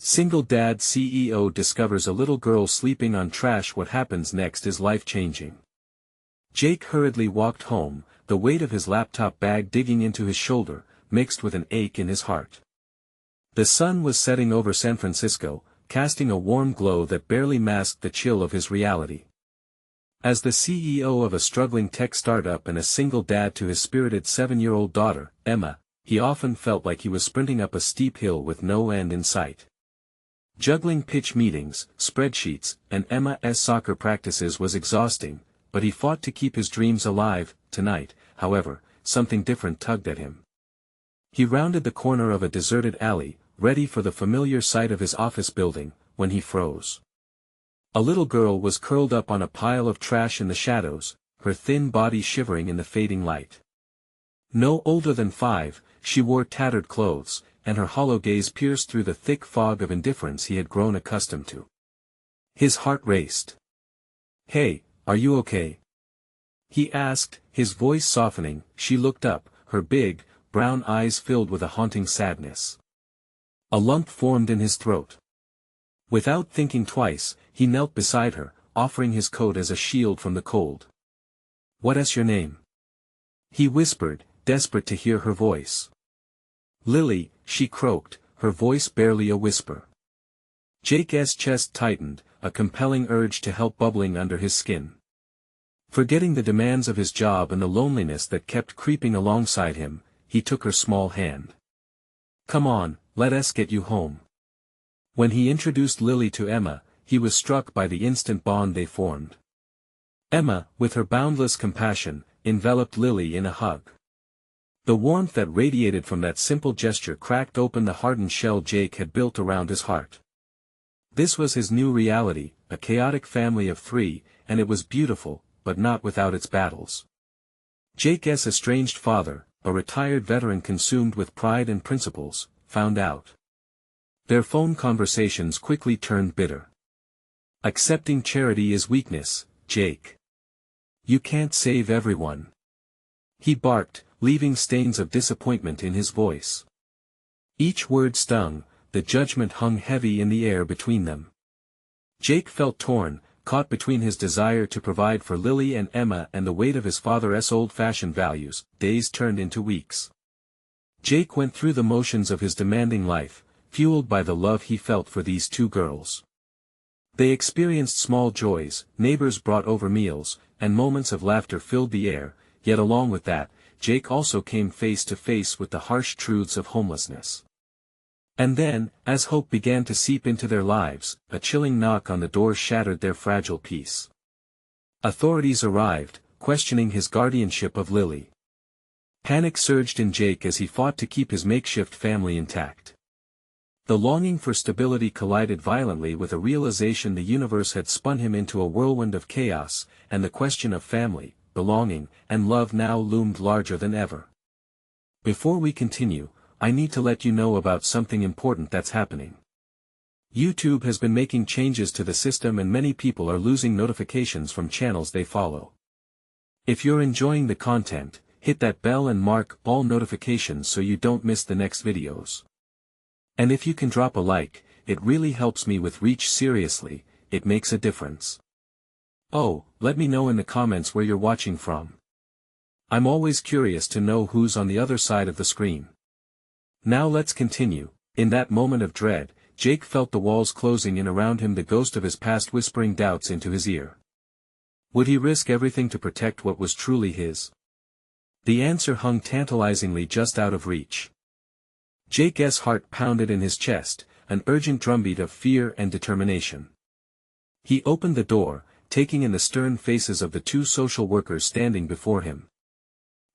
Single dad CEO discovers a little girl sleeping on trash. What happens next is life-changing. Jake hurriedly walked home, the weight of his laptop bag digging into his shoulder, mixed with an ache in his heart. The sun was setting over San Francisco, casting a warm glow that barely masked the chill of his reality. As the CEO of a struggling tech startup and a single dad to his spirited 7-year-old daughter, Emma, he often felt like he was sprinting up a steep hill with no end in sight. Juggling pitch meetings, spreadsheets, and Emma's soccer practices was exhausting, but he fought to keep his dreams alive. Tonight, however, something different tugged at him. He rounded the corner of a deserted alley, ready for the familiar sight of his office building, when he froze. A little girl was curled up on a pile of trash in the shadows, her thin body shivering in the fading light. No older than 5, she wore tattered clothes, and her hollow gaze pierced through the thick fog of indifference he had grown accustomed to. His heart raced. "Hey, are you okay?" he asked, his voice softening. She looked up, her big, brown eyes filled with a haunting sadness. A lump formed in his throat. Without thinking twice, he knelt beside her, offering his coat as a shield from the cold. "What is your name?" he whispered, desperate to hear her voice. "Lily," she croaked, her voice barely a whisper. Jake's chest tightened, a compelling urge to help bubbling under his skin. Forgetting the demands of his job and the loneliness that kept creeping alongside him, he took her small hand. "Come on, let us get you home." When he introduced Lily to Emma, he was struck by the instant bond they formed. Emma, with her boundless compassion, enveloped Lily in a hug. The warmth that radiated from that simple gesture cracked open the hardened shell Jake had built around his heart. This was his new reality, a chaotic family of 3, and it was beautiful, but not without its battles. Jake's estranged father, a retired veteran consumed with pride and principles, found out. Their phone conversations quickly turned bitter. "Accepting charity is weakness, Jake. You can't save everyone," he barked, leaving stains of disappointment in his voice. Each word stung, the judgment hung heavy in the air between them. Jake felt torn, caught between his desire to provide for Lily and Emma and the weight of his father's old-fashioned values. Days turned into weeks. Jake went through the motions of his demanding life, fueled by the love he felt for these 2 girls. They experienced small joys, neighbors brought over meals, and moments of laughter filled the air, yet along with that, Jake also came face to face with the harsh truths of homelessness. And then, as hope began to seep into their lives, a chilling knock on the door shattered their fragile peace. Authorities arrived, questioning his guardianship of Lily. Panic surged in Jake as he fought to keep his makeshift family intact. The longing for stability collided violently with a realization the universe had spun him into a whirlwind of chaos, and the question of family, belonging, and love now loomed larger than ever. Before we continue, I need to let you know about something important that's happening. YouTube has been making changes to the system and many people are losing notifications from channels they follow. If you're enjoying the content, hit that bell and mark all notifications so you don't miss the next videos. And if you can drop a like, it really helps me with reach. Seriously, it makes a difference. Oh, let me know in the comments where you're watching from. I'm always curious to know who's on the other side of the screen. Now let's continue. In that moment of dread, Jake felt the walls closing in around him, the ghost of his past whispering doubts into his ear. Would he risk everything to protect what was truly his? The answer hung tantalizingly just out of reach. Jake's heart pounded in his chest, an urgent drumbeat of fear and determination. He opened the door, taking in the stern faces of the 2 social workers standing before him.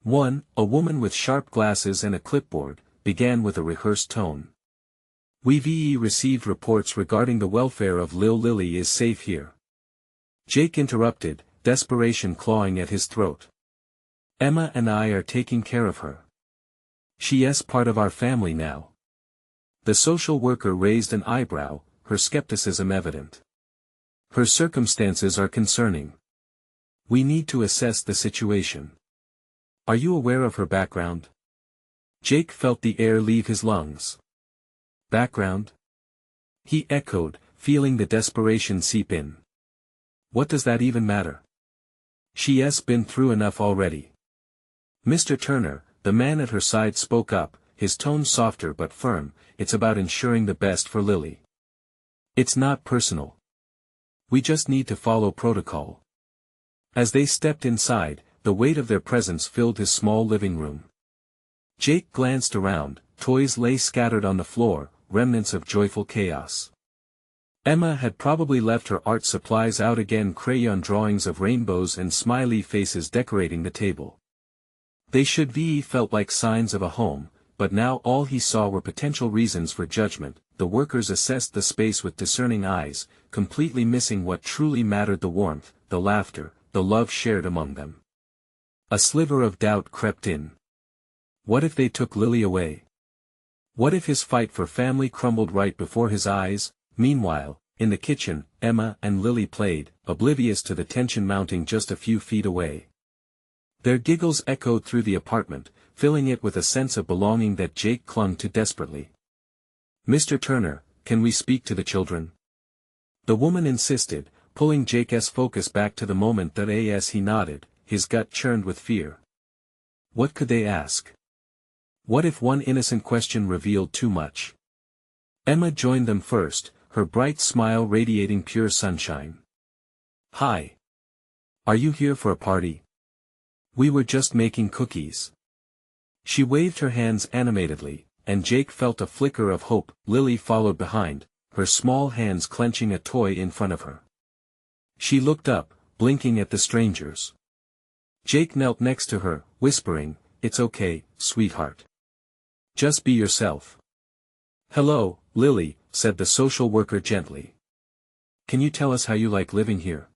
One, a woman with sharp glasses and a clipboard, began with a rehearsed tone. "We've received reports regarding the welfare of Lily is safe here." Jake interrupted, desperation clawing at his throat. "Emma and I are taking care of her. She is part of our family now." The social worker raised an eyebrow, her skepticism evident. "Her circumstances are concerning. We need to assess the situation. Are you aware of her background?" Jake felt the air leave his lungs. Background? he echoed, feeling the desperation seep in. What does that even matter? She's been through enough already. Mr. Turner, the man at her side, spoke up, his tone softer but firm. It's about ensuring the best for Lily. It's not personal. We just need to follow protocol. As they stepped inside, the weight of their presence filled his small living room. Jake glanced around. Toys lay scattered on the floor, remnants of joyful chaos. Emma had probably left her art supplies out again, crayon drawings of rainbows and smiley faces decorating the table. They should be felt like signs of a home, but now all he saw were potential reasons for judgment. The workers assessed the space with discerning eyes, completely missing what truly mattered: the warmth, the laughter, the love shared among them. A sliver of doubt crept in. What if they took Lily away? What if his fight for family crumbled right before his eyes? Meanwhile, in the kitchen, Emma and Lily played, oblivious to the tension mounting just a few feet away. Their giggles echoed through the apartment, filling it with a sense of belonging that Jake clung to desperately. Mr. Turner, can we speak to the children? The woman insisted, pulling Jake's focus back to the moment that as he nodded, his gut churned with fear. What could they ask? What if one innocent question revealed too much? Emma joined them first, her bright smile radiating pure sunshine. Hi. Are you here for a party? We were just making cookies. She waved her hands animatedly, and Jake felt a flicker of hope. Lily followed behind, her small hands clenching a toy in front of her. She looked up, blinking at the strangers. Jake knelt next to her, whispering, "It's okay, sweetheart. Just be yourself." "Hello, Lily," said the social worker gently. "Can you tell us how you like living here?"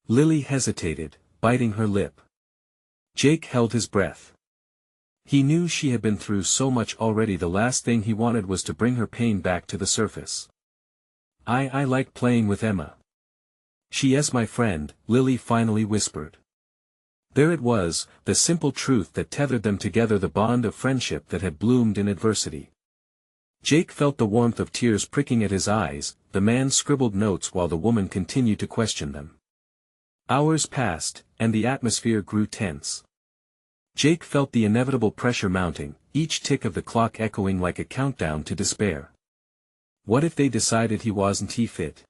Lily hesitated, biting her lip. Jake held his breath. He knew she had been through so much already. The last thing he wanted was to bring her pain back to the surface. I like playing with Emma. She's my friend," Lily finally whispered. There it was, the simple truth that tethered them together, the bond of friendship that had bloomed in adversity. Jake felt the warmth of tears pricking at his eyes. The man scribbled notes while the woman continued to question them. Hours passed, and the atmosphere grew tense. Jake felt the inevitable pressure mounting, each tick of the clock echoing like a countdown to despair. What if they decided he wasn't fit?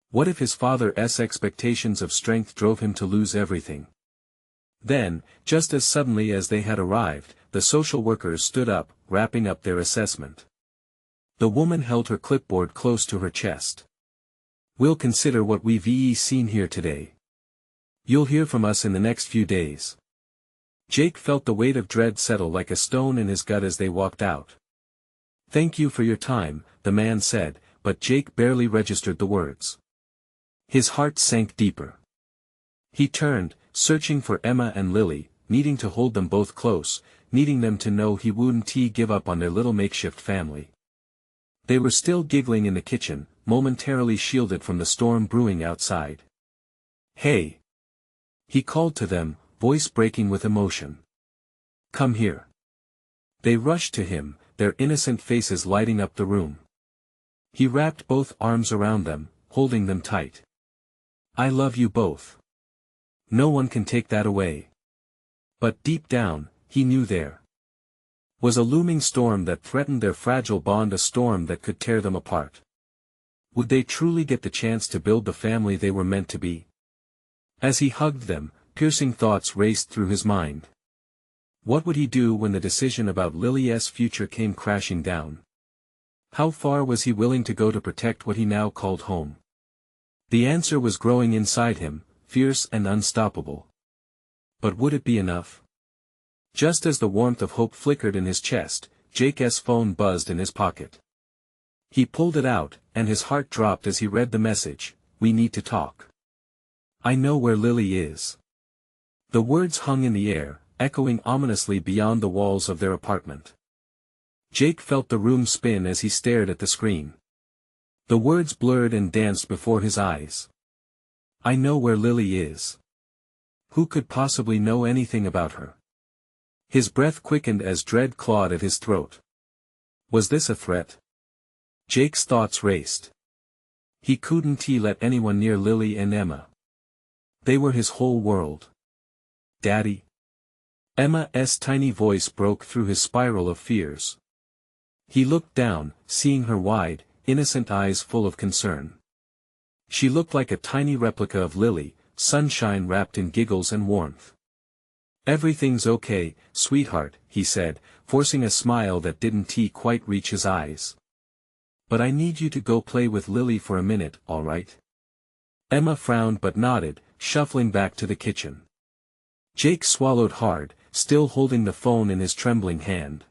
What if his father's expectations of strength drove him to lose everything? Then, just as suddenly as they had arrived, the social workers stood up, wrapping up their assessment. The woman held her clipboard close to her chest. "We'll consider what we've seen here today. You'll hear from us in the next few days." Jake felt the weight of dread settle like a stone in his gut as they walked out. "Thank you for your time," the man said, but Jake barely registered the words. His heart sank deeper. He turned, searching for Emma and Lily, needing to hold them both close, needing them to know he wouldn't give up on their little makeshift family. They were still giggling in the kitchen, momentarily shielded from the storm brewing outside. "Hey!" he called to them, voice breaking with emotion. "Come here." They rushed to him, their innocent faces lighting up the room. He wrapped both arms around them, holding them tight. "I love you both. No one can take that away." But deep down, he knew there was a looming storm that threatened their fragile bond, a storm that could tear them apart. Would they truly get the chance to build the family they were meant to be? As he hugged them, piercing thoughts raced through his mind. What would he do when the decision about Lily's future came crashing down? How far was he willing to go to protect what he now called home? The answer was growing inside him, fierce and unstoppable. But would it be enough? Just as the warmth of hope flickered in his chest, Jake's phone buzzed in his pocket. He pulled it out, and his heart dropped as he read the message, "We need to talk. I know where Lily is." The words hung in the air, echoing ominously beyond the walls of their apartment. Jake felt the room spin as he stared at the screen. The words blurred and danced before his eyes. "I know where Lily is." Who could possibly know anything about her? His breath quickened as dread clawed at his throat. Was this a threat? Jake's thoughts raced. He couldn't let anyone near Lily and Emma. They were his whole world. Daddy? Emma's tiny voice broke through his spiral of fears. He looked down, seeing her wide, innocent eyes full of concern. She looked like a tiny replica of Lily, sunshine wrapped in giggles and warmth. "Everything's okay, sweetheart," he said, forcing a smile that didn't quite reach his eyes. "But I need you to go play with Lily for a minute, all right?" Emma frowned but nodded, shuffling back to the kitchen. Jake swallowed hard, still holding the phone in his trembling hand.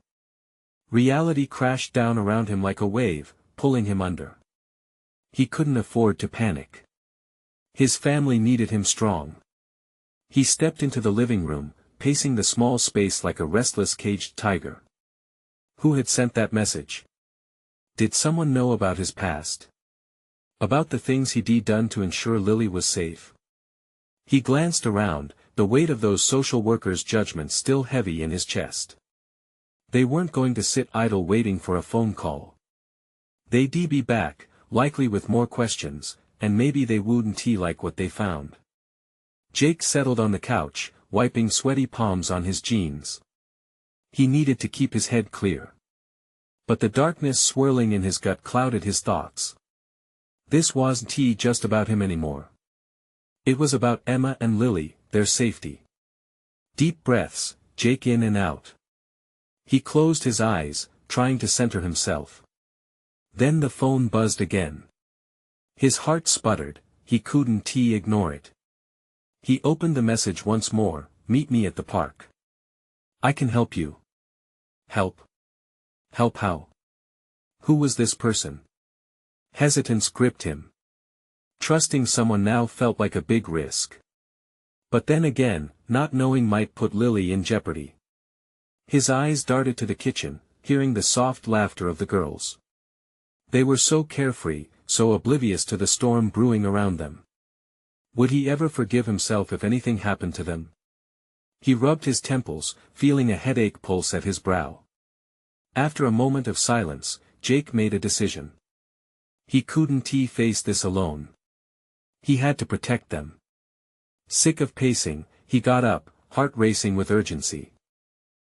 Reality crashed down around him like a wave, pulling him under. He couldn't afford to panic. His family needed him strong. He stepped into the living room, pacing the small space like a restless caged tiger. Who had sent that message? Did someone know about his past? About the things he'd done to ensure Lily was safe? He glanced around, the weight of those social workers' judgments still heavy in his chest. They weren't going to sit idle waiting for a phone call. They'd be back, likely with more questions, and maybe they wouldn't like what they found. Jake settled on the couch, wiping sweaty palms on his jeans. He needed to keep his head clear. But the darkness swirling in his gut clouded his thoughts. This wasn't just about him anymore. It was about Emma and Lily, their safety. Deep breaths, Jake in and out. He closed his eyes, trying to center himself. Then the phone buzzed again. His heart sputtered, he couldn't ignore it. He opened the message once more, "Meet me at the park. I can help you." Help? Help how? Who was this person? Hesitance gripped him. Trusting someone now felt like a big risk. But then again, not knowing might put Lily in jeopardy. His eyes darted to the kitchen, hearing the soft laughter of the girls. They were so carefree, so oblivious to the storm brewing around them. Would he ever forgive himself if anything happened to them? He rubbed his temples, feeling a headache pulse at his brow. After a moment of silence, Jake made a decision. He couldn't face this alone. He had to protect them. Sick of pacing, he got up, heart racing with urgency.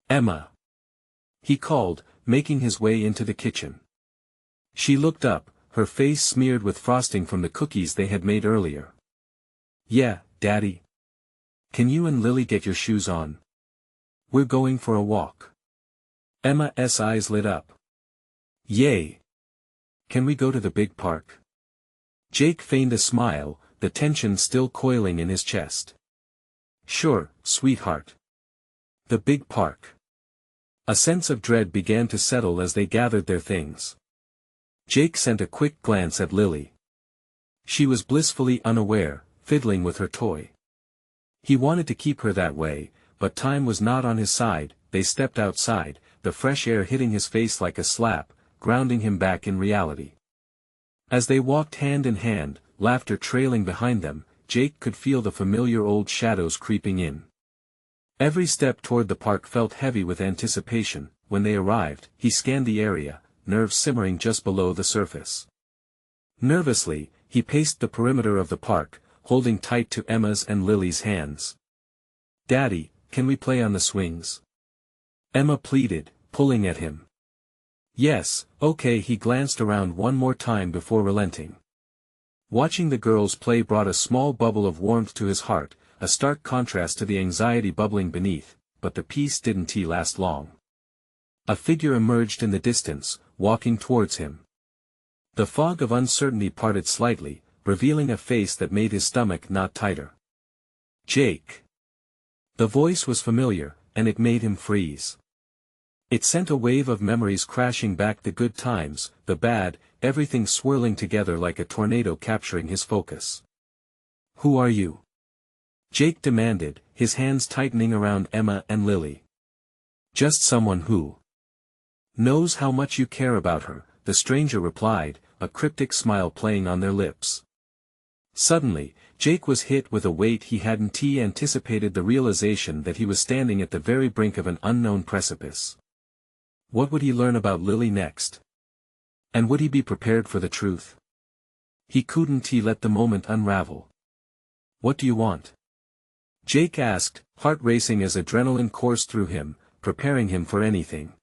"Emma!" he called, making his way into the kitchen. She looked up, her face smeared with frosting from the cookies they had made earlier. "Yeah, Daddy. Can you and Lily get your shoes on? We're going for a walk." Emma's eyes lit up. "Yay! Can we go to the big park?" Jake feigned a smile, the tension still coiling in his chest. "Sure, sweetheart. The big park." A sense of dread began to settle as they gathered their things. Jake sent a quick glance at Lily. She was blissfully unaware, fiddling with her toy. He wanted to keep her that way, but time was not on his side. They stepped outside, the fresh air hitting his face like a slap, grounding him back in reality. As they walked hand in hand, laughter trailing behind them, Jake could feel the familiar old shadows creeping in. Every step toward the park felt heavy with anticipation. When they arrived, he scanned the area, nerves simmering just below the surface. Nervously, he paced the perimeter of the park, holding tight to Emma's and Lily's hands. "Daddy, can we play on the swings?" Emma pleaded, pulling at him. "Yes, okay." He glanced around one more time before relenting. Watching the girls play brought a small bubble of warmth to his heart, a stark contrast to the anxiety bubbling beneath, but the peace didn't last long. A figure emerged in the distance, walking towards him. The fog of uncertainty parted slightly, revealing a face that made his stomach knot tighter. "Jake." The voice was familiar, and it made him freeze. It sent a wave of memories crashing back, the good times, the bad, everything swirling together like a tornado capturing his focus. "Who are you?" Jake demanded, his hands tightening around Emma and Lily. "Just someone who knows how much you care about her," the stranger replied, a cryptic smile playing on their lips. Suddenly, Jake was hit with a weight he hadn't anticipated, the realization that he was standing at the very brink of an unknown precipice. What would he learn about Lily next? And would he be prepared for the truth? He couldn't let the moment unravel. What do you want? Jake asked, heart racing as adrenaline coursed through him, preparing him for anything.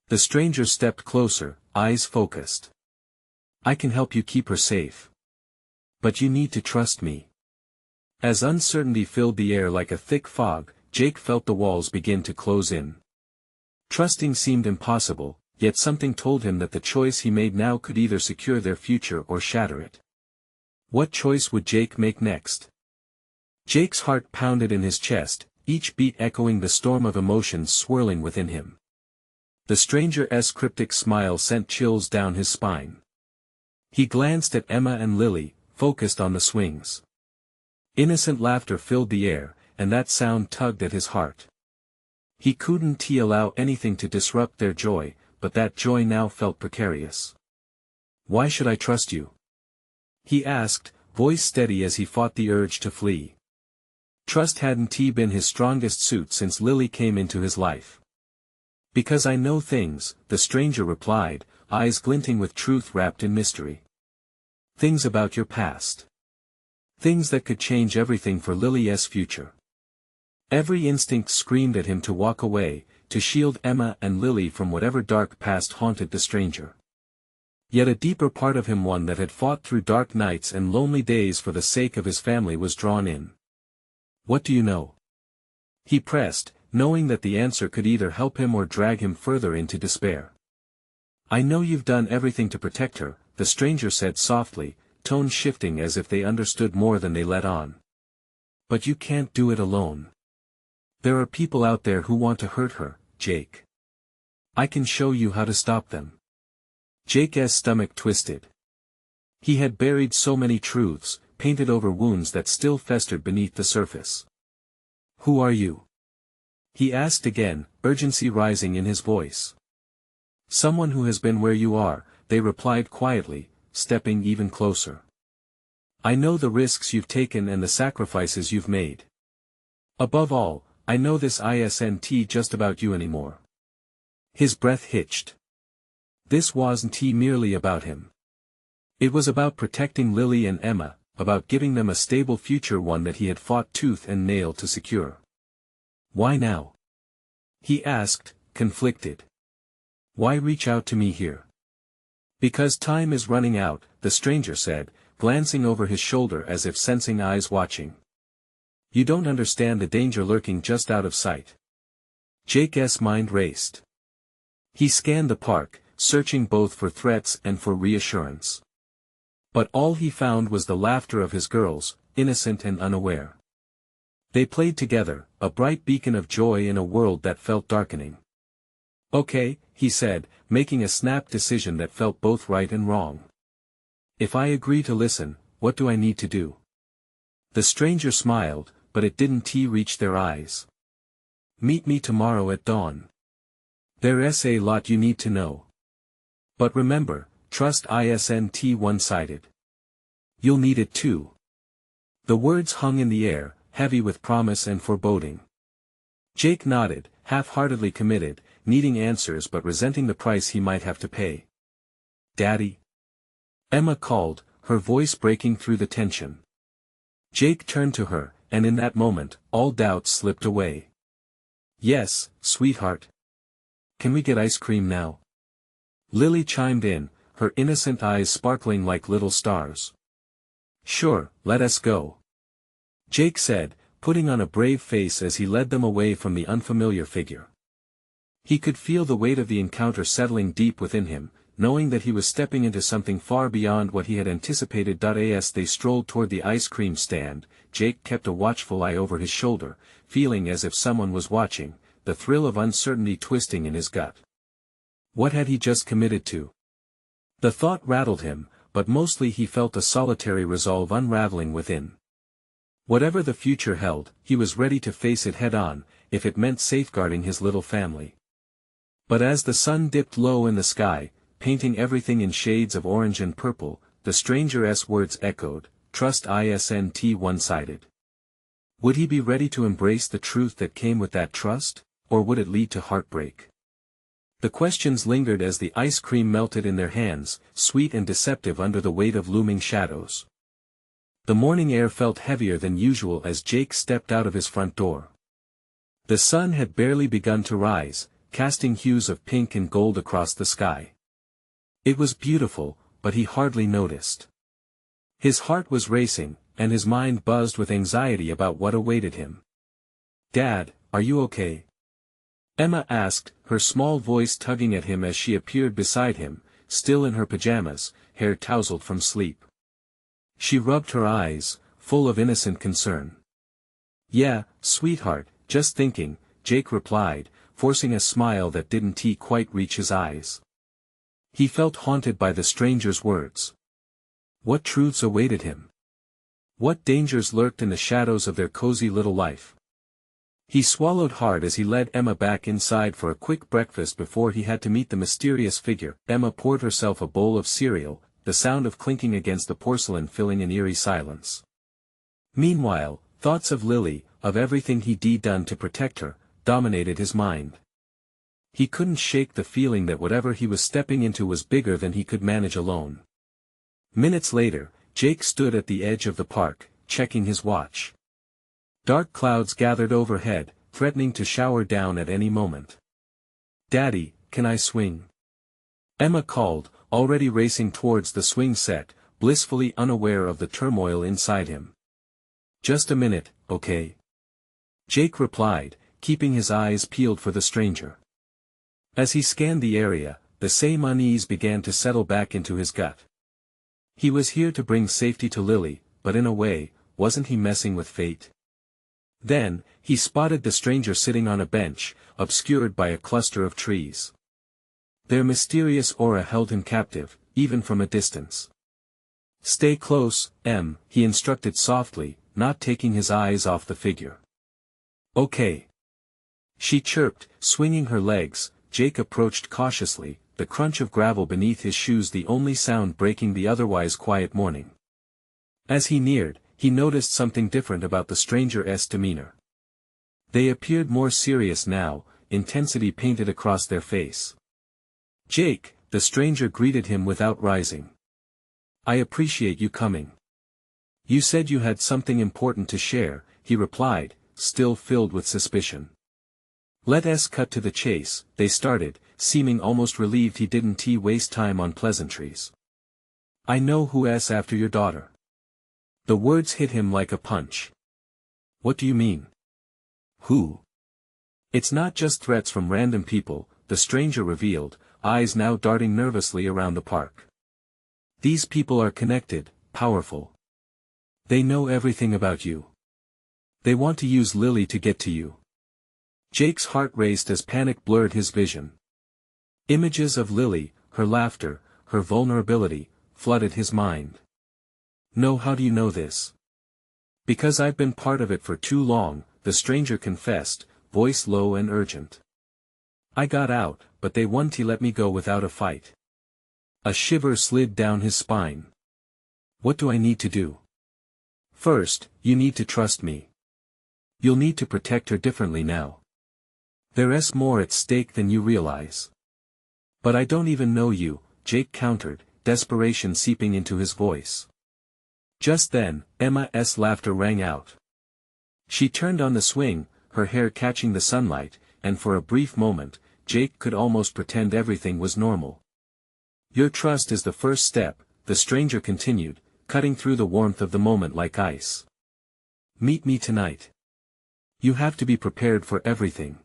The stranger stepped closer, eyes focused. I can help you keep her safe. But you need to trust me. As uncertainty filled the air like a thick fog, Jake felt the walls begin to close in. Trusting seemed impossible, yet something told him that the choice he made now could either secure their future or shatter it. What choice would Jake make next? Jake's heart pounded in his chest, each beat echoing the storm of emotions swirling within him. The stranger's cryptic smile sent chills down his spine. He glanced at Emma and Lily, focused on the swings. Innocent laughter filled the air, and that sound tugged at his heart. He couldn't allow anything to disrupt their joy, but that joy now felt precarious. Why should I trust you? He asked, voice steady as he fought the urge to flee. Trust hadn't been his strongest suit since Lily came into his life. Because I know things, the stranger replied, eyes glinting with truth wrapped in mystery. Things about your past. Things that could change everything for Lily's future. Every instinct screamed at him to walk away, to shield Emma and Lily from whatever dark past haunted the stranger. Yet a deeper part of him, one that had fought through dark nights and lonely days for the sake of his family, was drawn in. What do you know? He pressed, knowing that the answer could either help him or drag him further into despair. I know you've done everything to protect her, the stranger said softly, tone shifting as if they understood more than they let on. But you can't do it alone. There are people out there who want to hurt her, Jake. I can show you how to stop them. Jake's stomach twisted. He had buried so many truths, painted over wounds that still festered beneath the surface. Who are you? He asked again, urgency rising in his voice. Someone who has been where you are, they replied quietly, stepping even closer. I know the risks you've taken and the sacrifices you've made. Above all, I know this isn't just about you anymore. His breath hitched. This wasn't merely about him. It was about protecting Lily and Emma, about giving them a stable future, one that he had fought tooth and nail to secure. Why now? He asked, conflicted. Why reach out to me here? Because time is running out, the stranger said, glancing over his shoulder as if sensing eyes watching. You don't understand the danger lurking just out of sight. Jake's mind raced. He scanned the park, searching both for threats and for reassurance. But all he found was the laughter of his girls, innocent and unaware. They played together, a bright beacon of joy in a world that felt darkening. Okay, he said, making a snap decision that felt both right and wrong. If I agree to listen, what do I need to do? The stranger smiled, but it didn't reach their eyes. Meet me tomorrow at dawn. There's a lot you need to know. But remember, trust isn't one-sided. You'll need it too. The words hung in the air, heavy with promise and foreboding. Jake nodded, half-heartedly committed, needing answers but resenting the price he might have to pay. Daddy? Emma called, her voice breaking through the tension. Jake turned to her, and in that moment, all doubts slipped away. Yes, sweetheart. Can we get ice cream now? Lily chimed in, her innocent eyes sparkling like little stars. Sure, let us go. Jake said, putting on a brave face as he led them away from the unfamiliar figure. He could feel the weight of the encounter settling deep within him, knowing that he was stepping into something far beyond what he had anticipated. As they strolled toward the ice cream stand, Jake kept a watchful eye over his shoulder, feeling as if someone was watching, the thrill of uncertainty twisting in his gut. What had he just committed to? The thought rattled him, but mostly he felt a solitary resolve unraveling within. Whatever the future held, he was ready to face it head-on, if it meant safeguarding his little family. But as the sun dipped low in the sky, painting everything in shades of orange and purple, the stranger's words echoed, trust isn't one-sided. Would he be ready to embrace the truth that came with that trust, or would it lead to heartbreak? The questions lingered as the ice cream melted in their hands, sweet and deceptive under the weight of looming shadows. The morning air felt heavier than usual as Jake stepped out of his front door. The sun had barely begun to rise, casting hues of pink and gold across the sky. It was beautiful, but he hardly noticed. His heart was racing, and his mind buzzed with anxiety about what awaited him. "Dad, are you okay?" Emma asked, her small voice tugging at him as she appeared beside him, still in her pajamas, hair tousled from sleep. She rubbed her eyes, full of innocent concern. "Yeah, sweetheart, just thinking," Jake replied, forcing a smile that didn't quite reach his eyes. He felt haunted by the stranger's words. What truths awaited him? What dangers lurked in the shadows of their cozy little life? He swallowed hard as he led Emma back inside for a quick breakfast before he had to meet the mysterious figure. Emma poured herself a bowl of cereal, the sound of clinking against the porcelain filling an eerie silence. Meanwhile, thoughts of Lily, of everything he'd done to protect her, dominated his mind. He couldn't shake the feeling that whatever he was stepping into was bigger than he could manage alone. Minutes later, Jake stood at the edge of the park, checking his watch. Dark clouds gathered overhead, threatening to shower down at any moment. "Daddy, can I swing?" Emma called, already racing towards the swing set, blissfully unaware of the turmoil inside him. "Just a minute, okay?" Jake replied, keeping his eyes peeled for the stranger. As he scanned the area, the same unease began to settle back into his gut. He was here to bring safety to Lily, but in a way, wasn't he messing with fate? Then, he spotted the stranger sitting on a bench, obscured by a cluster of trees. Their mysterious aura held him captive, even from a distance. "Stay close, Em," he instructed softly, not taking his eyes off the figure. "Okay." She chirped, swinging her legs. Jake approached cautiously, the crunch of gravel beneath his shoes the only sound breaking the otherwise quiet morning. As he neared, he noticed something different about the stranger's demeanor. They appeared more serious now, intensity painted across their face. "Jake," the stranger greeted him without rising. "I appreciate you coming." "You said you had something important to share," he replied, still filled with suspicion. Let's cut to the chase. They started, seeming almost relieved he didn't waste time on pleasantries. "I know who's after your daughter." The words hit him like a punch. "What do you mean? Who?" "It's not just threats from random people," the stranger revealed, eyes now darting nervously around the park. "These people are connected, powerful. They know everything about you. They want to use Lily to get to you." Jake's heart raced as panic blurred his vision. Images of Lily, her laughter, her vulnerability, flooded his mind. "No, how do you know this?" "Because I've been part of it for too long," the stranger confessed, voice low and urgent. "I got out, but they wouldn't let me go without a fight." A shiver slid down his spine. "What do I need to do?" "First, you need to trust me. You'll need to protect her differently now. There's more at stake than you realize." "But I don't even know you," Jake countered, desperation seeping into his voice. Just then, Emma's laughter rang out. She turned on the swing, her hair catching the sunlight, and for a brief moment, Jake could almost pretend everything was normal. "Your trust is the first step," the stranger continued, cutting through the warmth of the moment like ice. "Meet me tonight. You have to be prepared for everything.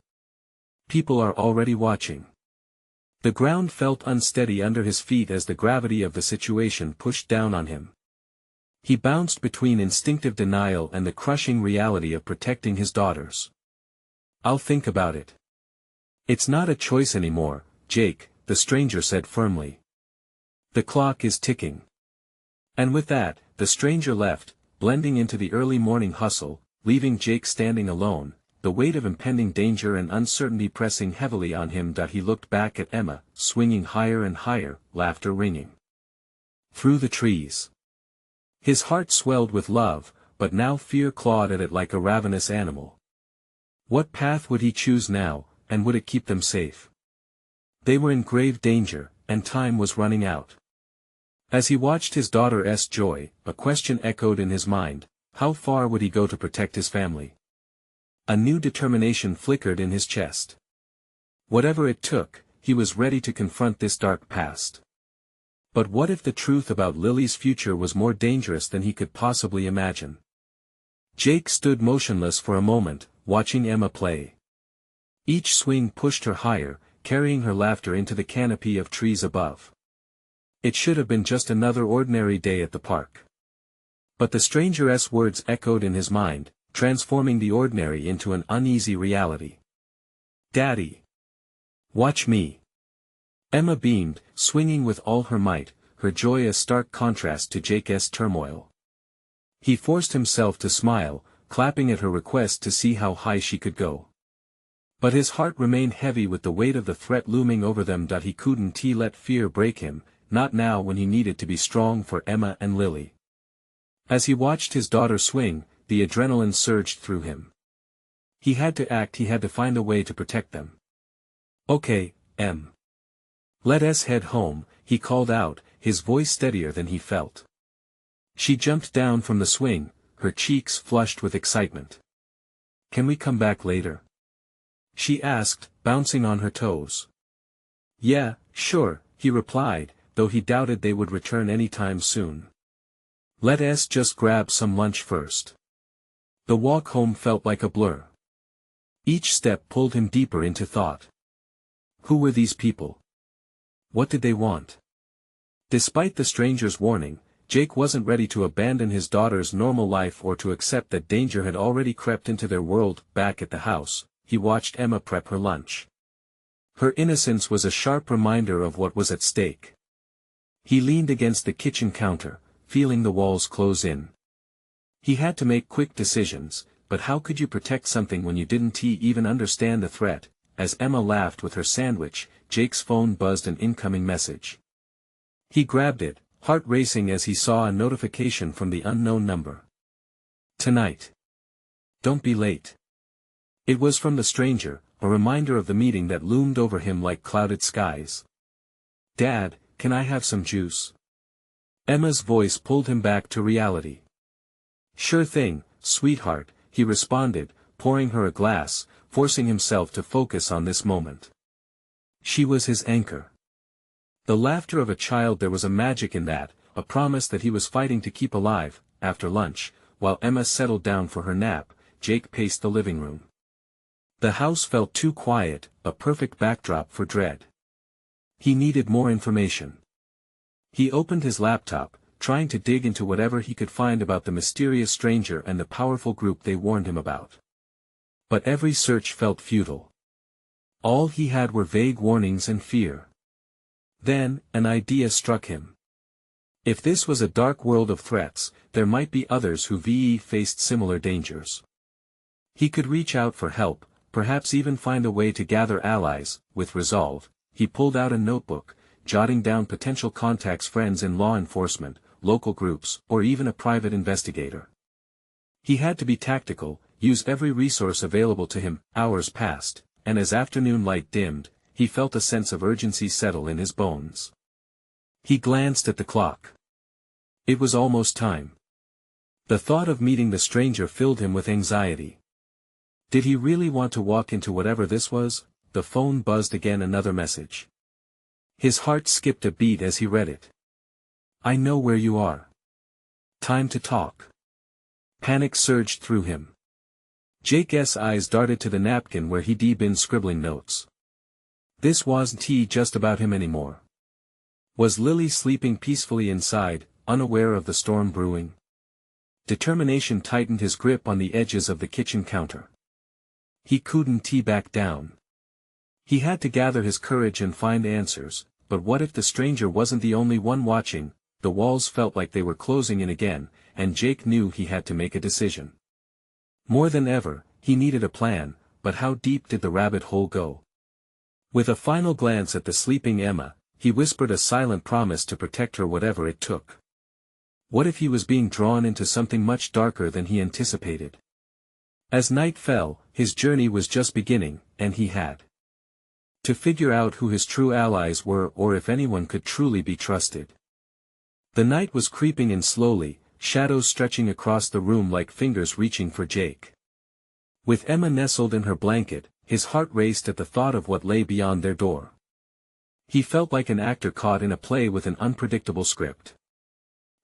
People are already watching." The ground felt unsteady under his feet as the gravity of the situation pushed down on him. He bounced between instinctive denial and the crushing reality of protecting his daughters. "I'll think about it." "It's not a choice anymore, Jake," the stranger said firmly. "The clock is ticking." And with that, the stranger left, blending into the early morning hustle, leaving Jake standing alone, the weight of impending danger and uncertainty pressing heavily on him. He looked back at Emma, swinging higher and higher, laughter ringing through the trees. His heart swelled with love, but now fear clawed at it like a ravenous animal. What path would he choose now, and would it keep them safe? They were in grave danger, and time was running out. As he watched his daughter's joy, a question echoed in his mind: how far would he go to protect his family? A new determination flickered in his chest. Whatever it took, he was ready to confront this dark past. But what if the truth about Lily's future was more dangerous than he could possibly imagine? Jake stood motionless for a moment, watching Emma play. Each swing pushed her higher, carrying her laughter into the canopy of trees above. It should have been just another ordinary day at the park. But the stranger's words echoed in his mind, transforming the ordinary into an uneasy reality. "Daddy. Watch me." Emma beamed, swinging with all her might, her joy a stark contrast to Jake's turmoil. He forced himself to smile, clapping at her request to see how high she could go. But his heart remained heavy with the weight of the threat looming over them. He couldn't let fear break him, not now when he needed to be strong for Emma and Lily. As he watched his daughter swing, the adrenaline surged through him. He had to act, he had to find a way to protect them. "Okay, Em. Let us head home," he called out, his voice steadier than he felt. She jumped down from the swing, her cheeks flushed with excitement. "Can we come back later?" she asked, bouncing on her toes. "Yeah, sure," he replied, though he doubted they would return any time soon. "Let us just grab some lunch first." The walk home felt like a blur. Each step pulled him deeper into thought. Who were these people? What did they want? Despite the stranger's warning, Jake wasn't ready to abandon his daughter's normal life or to accept that danger had already crept into their world. Back at the house, he watched Emma prep her lunch. Her innocence was a sharp reminder of what was at stake. He leaned against the kitchen counter, feeling the walls close in. He had to make quick decisions, but how could you protect something when you didn't even understand the threat? As Emma laughed with her sandwich, Jake's phone buzzed an incoming message. He grabbed it, heart racing as he saw a notification from the unknown number. "Tonight. Don't be late." It was from the stranger, a reminder of the meeting that loomed over him like clouded skies. "Dad, can I have some juice?" Emma's voice pulled him back to reality. "Sure thing, sweetheart," he responded, pouring her a glass, forcing himself to focus on this moment. She was his anchor. The laughter of a child, there was a magic in that, a promise that he was fighting to keep alive. After lunch, while Emma settled down for her nap, Jake paced the living room. The house felt too quiet, a perfect backdrop for dread. He needed more information. He opened his laptop, trying to dig into whatever he could find about the mysterious stranger and the powerful group they warned him about. But every search felt futile. All he had were vague warnings and fear. Then, an idea struck him. If this was a dark world of threats, there might be others who faced similar dangers. He could reach out for help, perhaps even find a way to gather allies. With resolve, he pulled out a notebook, jotting down potential contacts, friends in law enforcement, local groups, or even a private investigator. He had to be tactical, use every resource available to him. Hours passed, and as afternoon light dimmed, he felt a sense of urgency settle in his bones. He glanced at the clock. It was almost time. The thought of meeting the stranger filled him with anxiety. Did he really want to walk into whatever this was? The phone buzzed again, another message. His heart skipped a beat as he read it. "I know where you are. Time to talk." Panic surged through him. Jake's eyes darted to the napkin where he'd been scribbling notes. This wasn't just about him anymore. Was Lily sleeping peacefully inside, unaware of the storm brewing? Determination tightened his grip on the edges of the kitchen counter. He couldn't back down. He had to gather his courage and find answers, but what if the stranger wasn't the only one watching? The walls felt like they were closing in again, and Jake knew he had to make a decision. More than ever, he needed a plan, but how deep did the rabbit hole go? With a final glance at the sleeping Emma, he whispered a silent promise to protect her whatever it took. What if he was being drawn into something much darker than he anticipated? As night fell, his journey was just beginning, and he had To figure out who his true allies were or if anyone could truly be trusted. The night was creeping in slowly, shadows stretching across the room like fingers reaching for Jake. With Emma nestled in her blanket, his heart raced at the thought of what lay beyond their door. He felt like an actor caught in a play with an unpredictable script.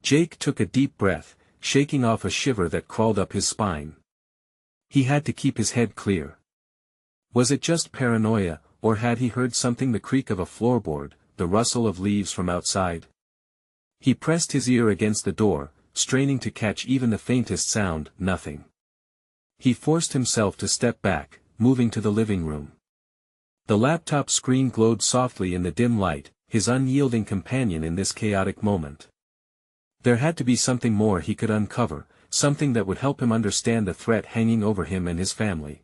Jake took a deep breath, shaking off a shiver that crawled up his spine. He had to keep his head clear. Was it just paranoia, or had he heard something, the creak of a floorboard, the rustle of leaves from outside? He pressed his ear against the door, straining to catch even the faintest sound. Nothing. He forced himself to step back, moving to the living room. The laptop screen glowed softly in the dim light, his unyielding companion in this chaotic moment. There had to be something more he could uncover, something that would help him understand the threat hanging over him and his family.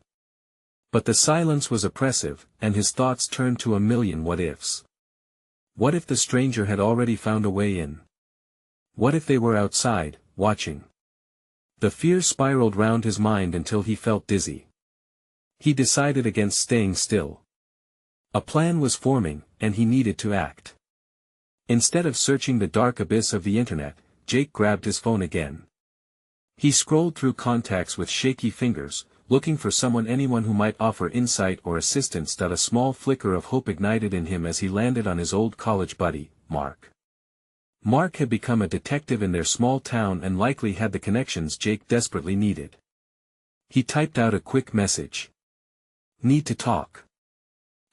But the silence was oppressive, and his thoughts turned to a million what-ifs. What if the stranger had already found a way in? What if they were outside, watching? The fear spiraled round his mind until he felt dizzy. He decided against staying still. A plan was forming, and he needed to act. Instead of searching the dark abyss of the internet, Jake grabbed his phone again. He scrolled through contacts with shaky fingers, looking for anyone who might offer insight or assistance. A small flicker of hope ignited in him as he landed on his old college buddy, Mark. Mark had become a detective in their small town and likely had the connections Jake desperately needed. He typed out a quick message. Need to talk.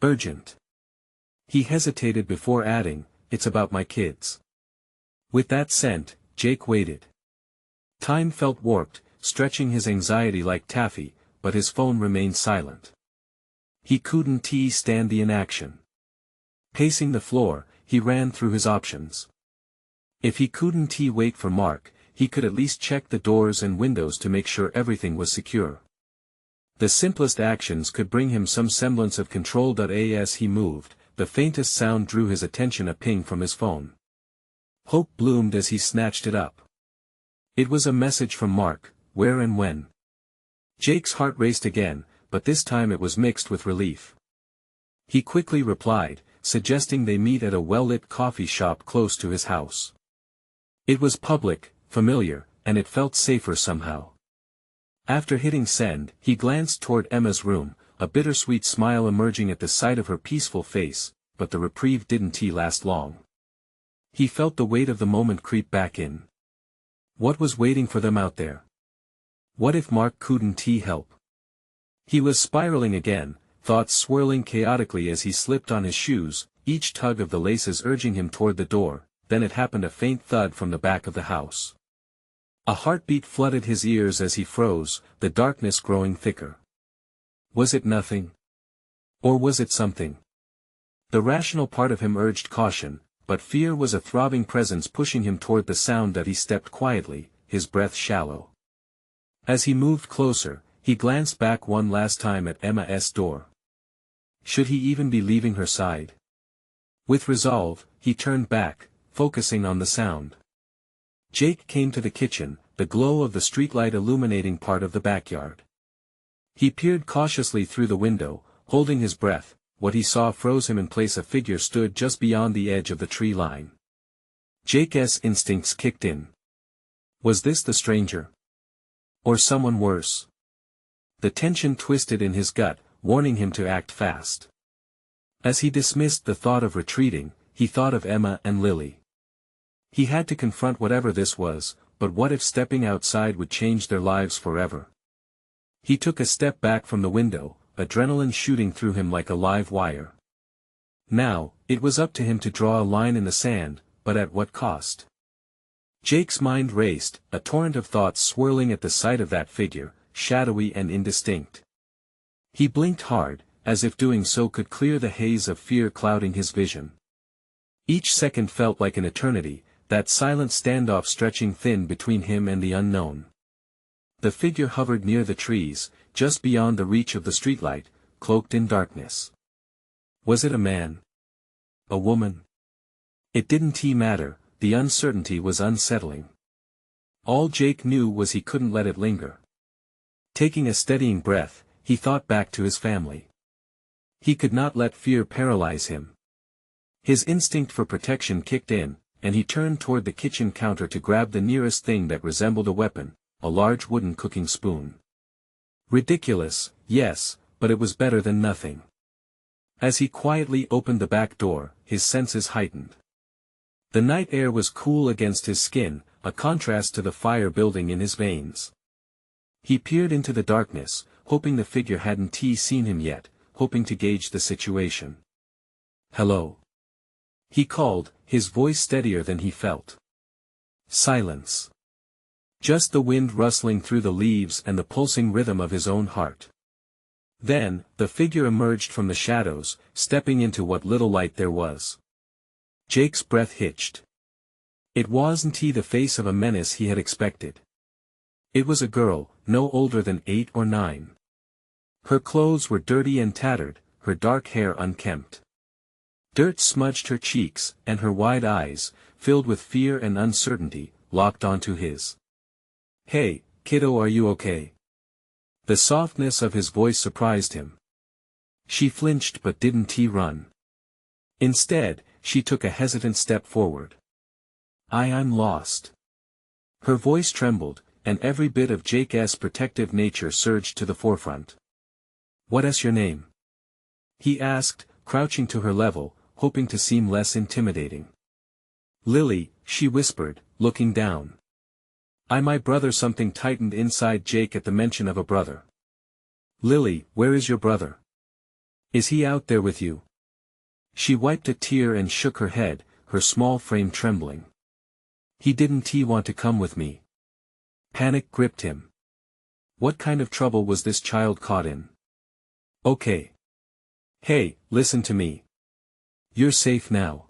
Urgent. He hesitated before adding, it's about my kids. With that sent, Jake waited. Time felt warped, stretching his anxiety like taffy, but his phone remained silent. He couldn't stand the inaction. Pacing the floor, he ran through his options. If he couldn't wait for Mark, he could at least check the doors and windows to make sure everything was secure. The simplest actions could bring him some semblance of control. As he moved, the faintest sound drew his attention, a ping from his phone. Hope bloomed as he snatched it up. It was a message from Mark. Where and when? Jake's heart raced again, but this time it was mixed with relief. He quickly replied, suggesting they meet at a well-lit coffee shop close to his house. It was public, familiar, and it felt safer somehow. After hitting send, he glanced toward Emma's room, a bittersweet smile emerging at the sight of her peaceful face, but the reprieve didn't last long. He felt the weight of the moment creep back in. What was waiting for them out there? What if Mark couldn't help? He was spiraling again, thoughts swirling chaotically as he slipped on his shoes, each tug of the laces urging him toward the door. Then it happened, a faint thud from the back of the house. A heartbeat flooded his ears as he froze, the darkness growing thicker. Was it nothing? Or was it something? The rational part of him urged caution, but fear was a throbbing presence pushing him toward the sound. He stepped quietly, his breath shallow. As he moved closer, he glanced back one last time at Emma's door. Should he even be leaving her side? With resolve, he turned back, focusing on the sound. Jake came to the kitchen, the glow of the streetlight illuminating part of the backyard. He peered cautiously through the window, holding his breath. What he saw froze him in place. A figure stood just beyond the edge of the tree line. Jake's instincts kicked in. Was this the stranger? Or someone worse? The tension twisted in his gut, warning him to act fast. As he dismissed the thought of retreating, he thought of Emma and Lily. He had to confront whatever this was, but what if stepping outside would change their lives forever? He took a step back from the window, adrenaline shooting through him like a live wire. Now, it was up to him to draw a line in the sand, but at what cost? Jake's mind raced, a torrent of thoughts swirling at the sight of that figure, shadowy and indistinct. He blinked hard, as if doing so could clear the haze of fear clouding his vision. Each second felt like an eternity, that silent standoff stretching thin between him and the unknown. The figure hovered near the trees, just beyond the reach of the streetlight, cloaked in darkness. Was it a man? A woman? It didn't matter, the uncertainty was unsettling. All Jake knew was he couldn't let it linger. Taking a steadying breath, he thought back to his family. He could not let fear paralyze him. His instinct for protection kicked in, and he turned toward the kitchen counter to grab the nearest thing that resembled a weapon, a large wooden cooking spoon. Ridiculous, yes, but it was better than nothing. As he quietly opened the back door, his senses heightened. The night air was cool against his skin, a contrast to the fire building in his veins. He peered into the darkness, hoping the figure hadn't seen him yet, hoping to gauge the situation. "Hello?" he called, his voice steadier than he felt. Silence. Just the wind rustling through the leaves and the pulsing rhythm of his own heart. Then, the figure emerged from the shadows, stepping into what little light there was. Jake's breath hitched. It wasn't the face of a menace he had expected. It was a girl, no older than 8 or 9. Her clothes were dirty and tattered, her dark hair unkempt. Dirt smudged her cheeks, and her wide eyes, filled with fear and uncertainty, locked onto his. "Hey, kiddo, are you okay?" The softness of his voice surprised him. She flinched but didn't run. Instead, she took a hesitant step forward. I'm lost." Her voice trembled, and every bit of Jake's protective nature surged to the forefront. "What's your name?" he asked, crouching to her level, hoping to seem less intimidating. "Lily," she whispered, looking down. My brother." Something tightened inside Jake at the mention of a brother. "Lily, where is your brother? Is he out there with you?" She wiped a tear and shook her head, her small frame trembling. "He didn't want to come with me." Panic gripped him. What kind of trouble was this child caught in? "Okay. Hey, listen to me. You're safe now.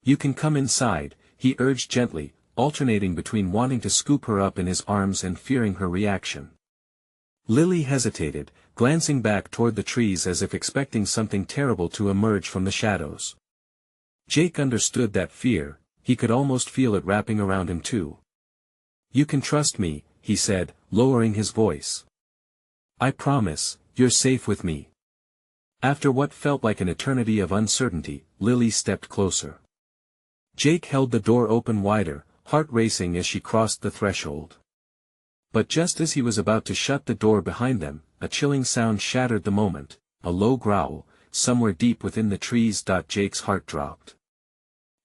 You can come inside," he urged gently, alternating between wanting to scoop her up in his arms and fearing her reaction. Lily hesitated, glancing back toward the trees as if expecting something terrible to emerge from the shadows. Jake understood that fear, he could almost feel it wrapping around him too. "You can trust me," he said, lowering his voice. "I promise, you're safe with me." After what felt like an eternity of uncertainty, Lily stepped closer. Jake held the door open wider, heart racing as she crossed the threshold. But just as he was about to shut the door behind them, a chilling sound shattered the moment, a low growl, somewhere deep within the trees. Jake's heart dropped.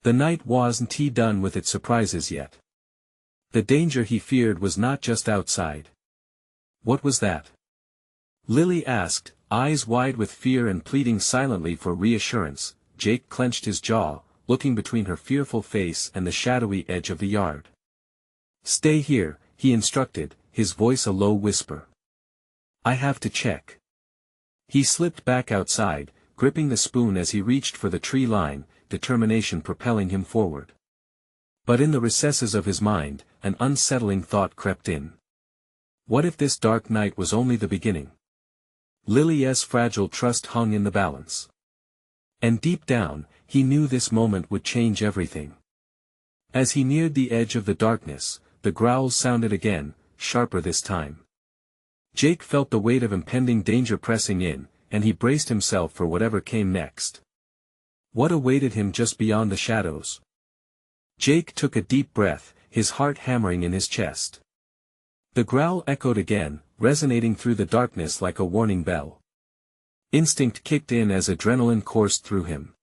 The night wasn't done with its surprises yet. The danger he feared was not just outside. "What was that?" Lily asked, eyes wide with fear and pleading silently for reassurance. Jake clenched his jaw, looking between her fearful face and the shadowy edge of the yard. "Stay here," he instructed, his voice a low whisper. "I have to check." He slipped back outside, gripping the spoon as he reached for the tree line, determination propelling him forward. But in the recesses of his mind, an unsettling thought crept in. What if this dark night was only the beginning? Lily's fragile trust hung in the balance. And deep down, he knew this moment would change everything. As he neared the edge of the darkness, the growls sounded again, sharper this time. Jake felt the weight of impending danger pressing in, and he braced himself for whatever came next. What awaited him just beyond the shadows? Jake took a deep breath, his heart hammering in his chest. The growl echoed again, resonating through the darkness like a warning bell. Instinct kicked in as adrenaline coursed through him.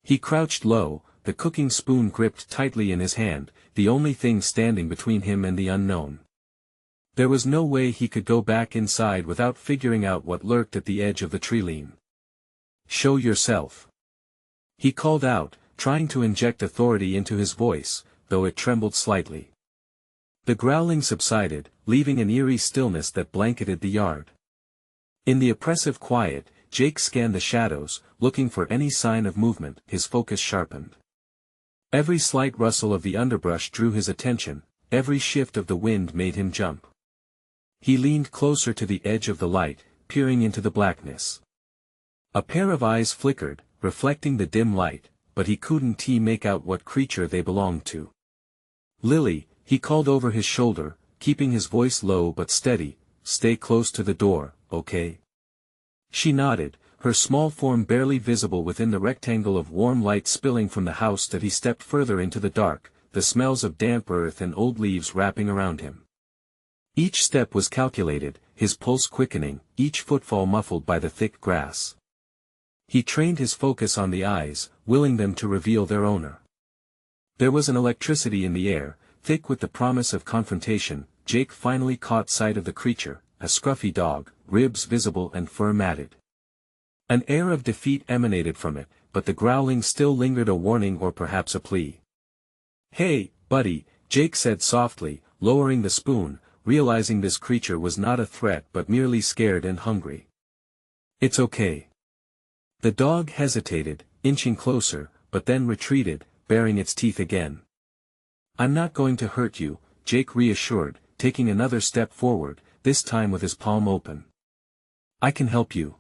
He crouched low, the cooking spoon gripped tightly in his hand, the only thing standing between him and the unknown. There was no way he could go back inside without figuring out what lurked at the edge of the tree-line. "Show yourself," he called out, trying to inject authority into his voice, though it trembled slightly. The growling subsided, leaving an eerie stillness that blanketed the yard. In the oppressive quiet, Jake scanned the shadows, looking for any sign of movement. His focus sharpened. Every slight rustle of the underbrush drew his attention, every shift of the wind made him jump. He leaned closer to the edge of the light, peering into the blackness. A pair of eyes flickered, reflecting the dim light, but he couldn't make out what creature they belonged to. "Lily," he called over his shoulder, keeping his voice low but steady, "stay close to the door, okay?" She nodded, her small form barely visible within the rectangle of warm light spilling from the house that he stepped further into the dark, the smells of damp earth and old leaves wrapping around him. Each step was calculated, his pulse quickening, each footfall muffled by the thick grass. He trained his focus on the eyes, willing them to reveal their owner. There was an electricity in the air, thick with the promise of confrontation. Jake finally caught sight of the creature, a scruffy dog, ribs visible and fur matted. An air of defeat emanated from it, but the growling still lingered, a warning or perhaps a plea. "Hey, buddy," Jake said softly, lowering the spoon, realizing this creature was not a threat but merely scared and hungry. "It's okay." The dog hesitated, inching closer, but then retreated, baring its teeth again. "I'm not going to hurt you," Jake reassured, taking another step forward, this time with his palm open. "I can help you."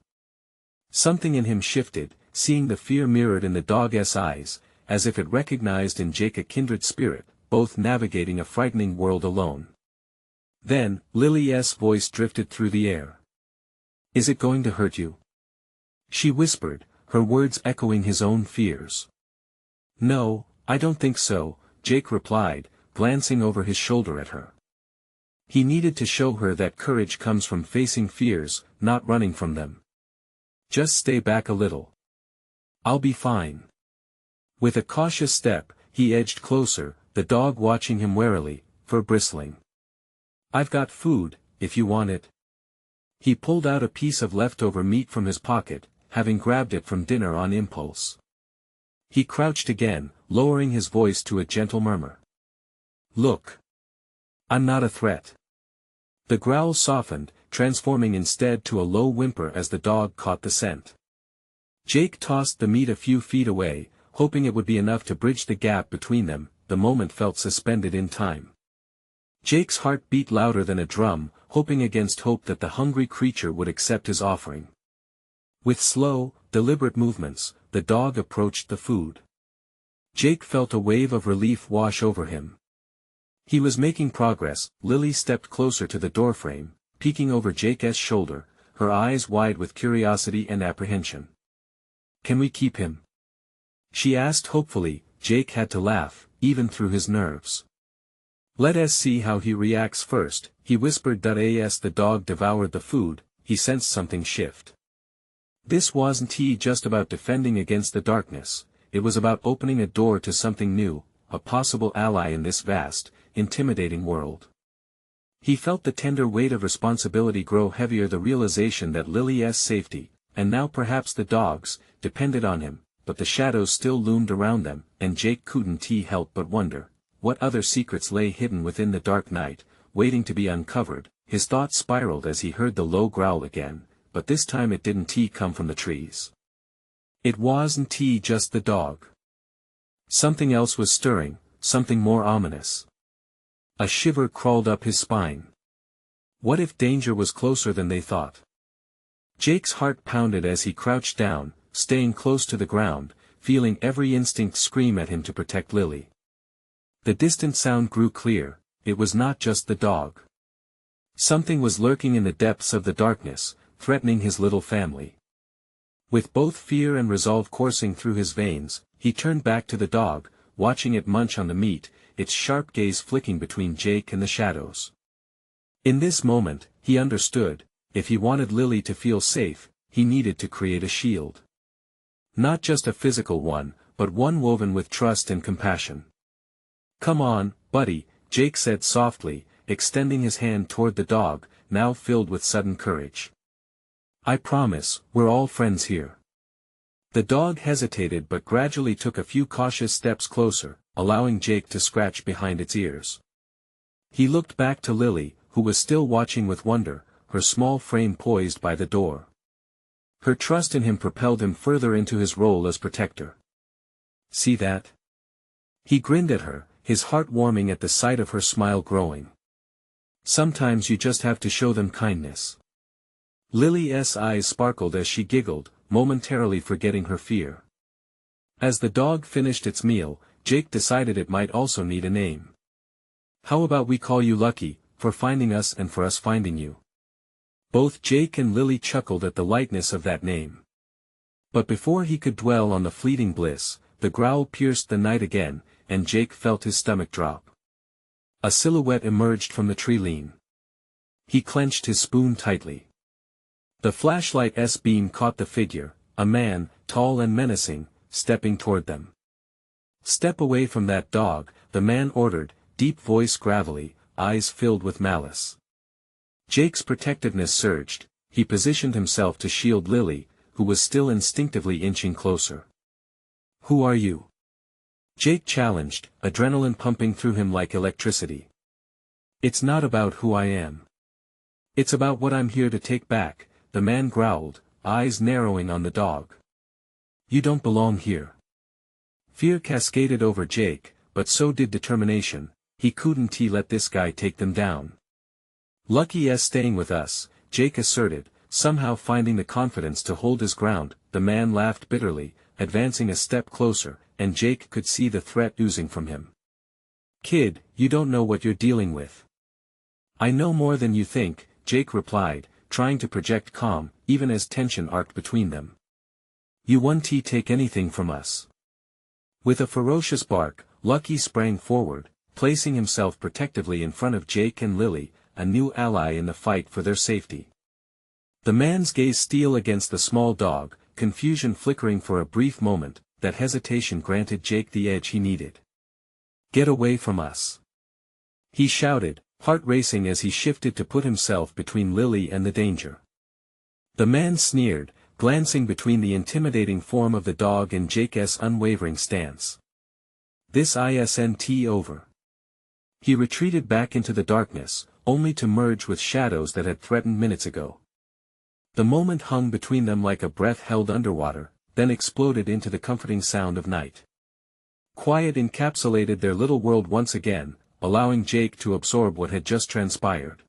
Something in him shifted, seeing the fear mirrored in the dog's eyes, as if it recognized in Jake a kindred spirit, both navigating a frightening world alone. Then, Lily's voice drifted through the air. "Is it going to hurt you?" she whispered, her words echoing his own fears. "No, I don't think so," Jake replied, glancing over his shoulder at her. He needed to show her that courage comes from facing fears, not running from them. "Just stay back a little. I'll be fine." With a cautious step, he edged closer, the dog watching him warily, fur bristling. "I've got food, if you want it." He pulled out a piece of leftover meat from his pocket, having grabbed it from dinner on impulse. He crouched again, lowering his voice to a gentle murmur. "Look. I'm not a threat." The growl softened, transforming instead to a low whimper as the dog caught the scent. Jake tossed the meat a few feet away, hoping it would be enough to bridge the gap between them. The moment felt suspended in time. Jake's heart beat louder than a drum, hoping against hope that the hungry creature would accept his offering. With slow, deliberate movements, the dog approached the food. Jake felt a wave of relief wash over him. He was making progress. Lily stepped closer to the doorframe, peeking over Jake's shoulder, her eyes wide with curiosity and apprehension. "Can we keep him?" she asked hopefully. Jake had to laugh, even through his nerves. "Let us see how he reacts first," he whispered. As the dog devoured the food, he sensed something shift. This wasn't just about defending against the darkness, it was about opening a door to something new, a possible ally in this vast, intimidating world. He felt the tender weight of responsibility grow heavier, the realization that Lily's safety, and now perhaps the dog's, depended on him, but the shadows still loomed around them, and Jake couldn't help but wonder, what other secrets lay hidden within the dark night, waiting to be uncovered. His thoughts spiraled as he heard the low growl again, but this time it didn't come from the trees. It wasn't just the dog. Something else was stirring, something more ominous. A shiver crawled up his spine. What if danger was closer than they thought? Jake's heart pounded as he crouched down, staying close to the ground, feeling every instinct scream at him to protect Lily. The distant sound grew clear. It was not just the dog. Something was lurking in the depths of the darkness, threatening his little family. With both fear and resolve coursing through his veins, he turned back to the dog, watching it munch on the meat, its sharp gaze flicking between Jake and the shadows. In this moment, he understood, if he wanted Lily to feel safe, he needed to create a shield. Not just a physical one, but one woven with trust and compassion. "Come on, buddy," Jake said softly, extending his hand toward the dog, now filled with sudden courage. "I promise, we're all friends here." The dog hesitated but gradually took a few cautious steps closer, allowing Jake to scratch behind its ears. He looked back to Lily, who was still watching with wonder, her small frame poised by the door. Her trust in him propelled him further into his role as protector. "See that?" He grinned at her, his heart warming at the sight of her smile growing. "Sometimes you just have to show them kindness." Lily's eyes sparkled as she giggled, momentarily forgetting her fear. As the dog finished its meal, Jake decided it might also need a name. "How about we call you Lucky, for finding us and for us finding you?" Both Jake and Lily chuckled at the lightness of that name. But before he could dwell on the fleeting bliss, the growl pierced the night again, and Jake felt his stomach drop. A silhouette emerged from the tree lean. He clenched his spoon tightly. The flashlight's beam caught the figure, a man, tall and menacing, stepping toward them. "Step away from that dog," the man ordered, deep voice gravelly, eyes filled with malice. Jake's protectiveness surged. He positioned himself to shield Lily, who was still instinctively inching closer. "Who are you?" Jake challenged, adrenaline pumping through him like electricity. "It's not about who I am. It's about what I'm here to take back," the man growled, eyes narrowing on the dog. "You don't belong here." Fear cascaded over Jake, but so did determination. He couldn't let this guy take them down. "Lucky's staying with us," Jake asserted, somehow finding the confidence to hold his ground. The man laughed bitterly, advancing a step closer, and Jake could see the threat oozing from him. "Kid, you don't know what you're dealing with." "I know more than you think," Jake replied, trying to project calm, even as tension arced between them. "You won't take anything from us." With a ferocious bark, Lucky sprang forward, placing himself protectively in front of Jake and Lily, a new ally in the fight for their safety. The man's gaze steel against the small dog, confusion flickering for a brief moment. That hesitation granted Jake the edge he needed. "Get away from us!" he shouted, heart racing as he shifted to put himself between Lily and the danger. The man sneered, glancing between the intimidating form of the dog and Jake's unwavering stance. "This isn't over." He retreated back into the darkness, only to merge with shadows that had threatened minutes ago. The moment hung between them like a breath held underwater, then exploded into the comforting sound of night. Quiet encapsulated their little world once again, allowing Jake to absorb what had just transpired.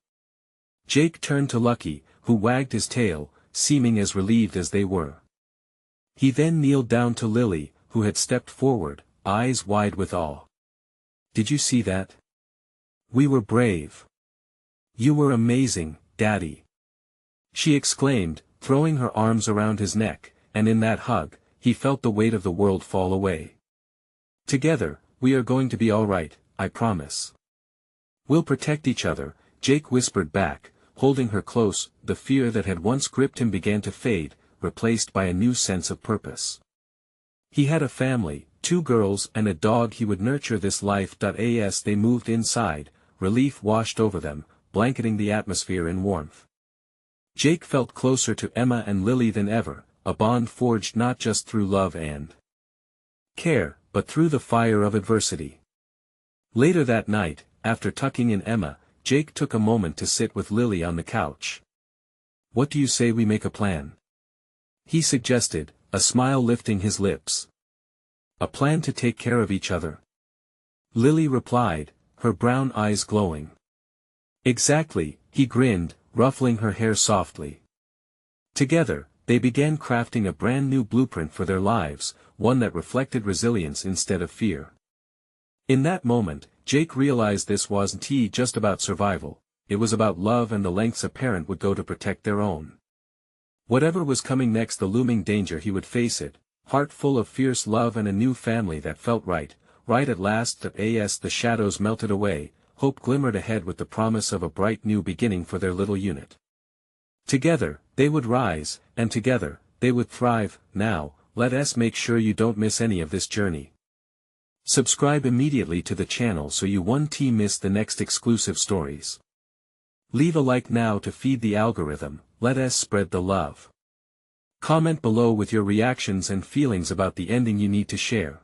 Jake turned to Lucky, who wagged his tail, seeming as relieved as they were. He then kneeled down to Lily, who had stepped forward, eyes wide with awe. "Did you see that? We were brave. You were amazing, Daddy," she exclaimed, throwing her arms around his neck, and in that hug, he felt the weight of the world fall away. "Together, we are going to be all right, I promise. We'll protect each other," Jake whispered back, holding her close. The fear that had once gripped him began to fade, replaced by a new sense of purpose. He had a family, 2 girls and a dog he would nurture this life. As they moved inside, relief washed over them, blanketing the atmosphere in warmth. Jake felt closer to Emma and Lily than ever, a bond forged not just through love and care, but through the fire of adversity. Later that night, after tucking in Emma, Jake took a moment to sit with Lily on the couch. "What do you say we make a plan?" he suggested, a smile lifting his lips. "A plan to take care of each other?" Lily replied, her brown eyes glowing. "Exactly," he grinned, ruffling her hair softly. Together, they began crafting a brand new blueprint for their lives, one that reflected resilience instead of fear. In that moment, Jake realized this wasn't just about survival, it was about love and the lengths a parent would go to protect their own. Whatever was coming next, the looming danger, he would face it, heart full of fierce love and a new family that felt right at last. As the shadows melted away, hope glimmered ahead with the promise of a bright new beginning for their little unit. Together, they would rise, and together, they would thrive. Now, let us make sure you don't miss any of this journey. Subscribe immediately to the channel so you won't miss the next exclusive stories. Leave a like now to feed the algorithm. Let us spread the love. Comment below with your reactions and feelings about the ending you need to share.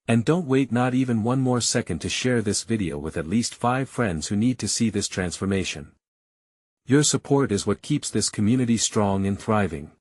And don't wait not even one more second to share this video with at least 5 friends who need to see this transformation. Your support is what keeps this community strong and thriving.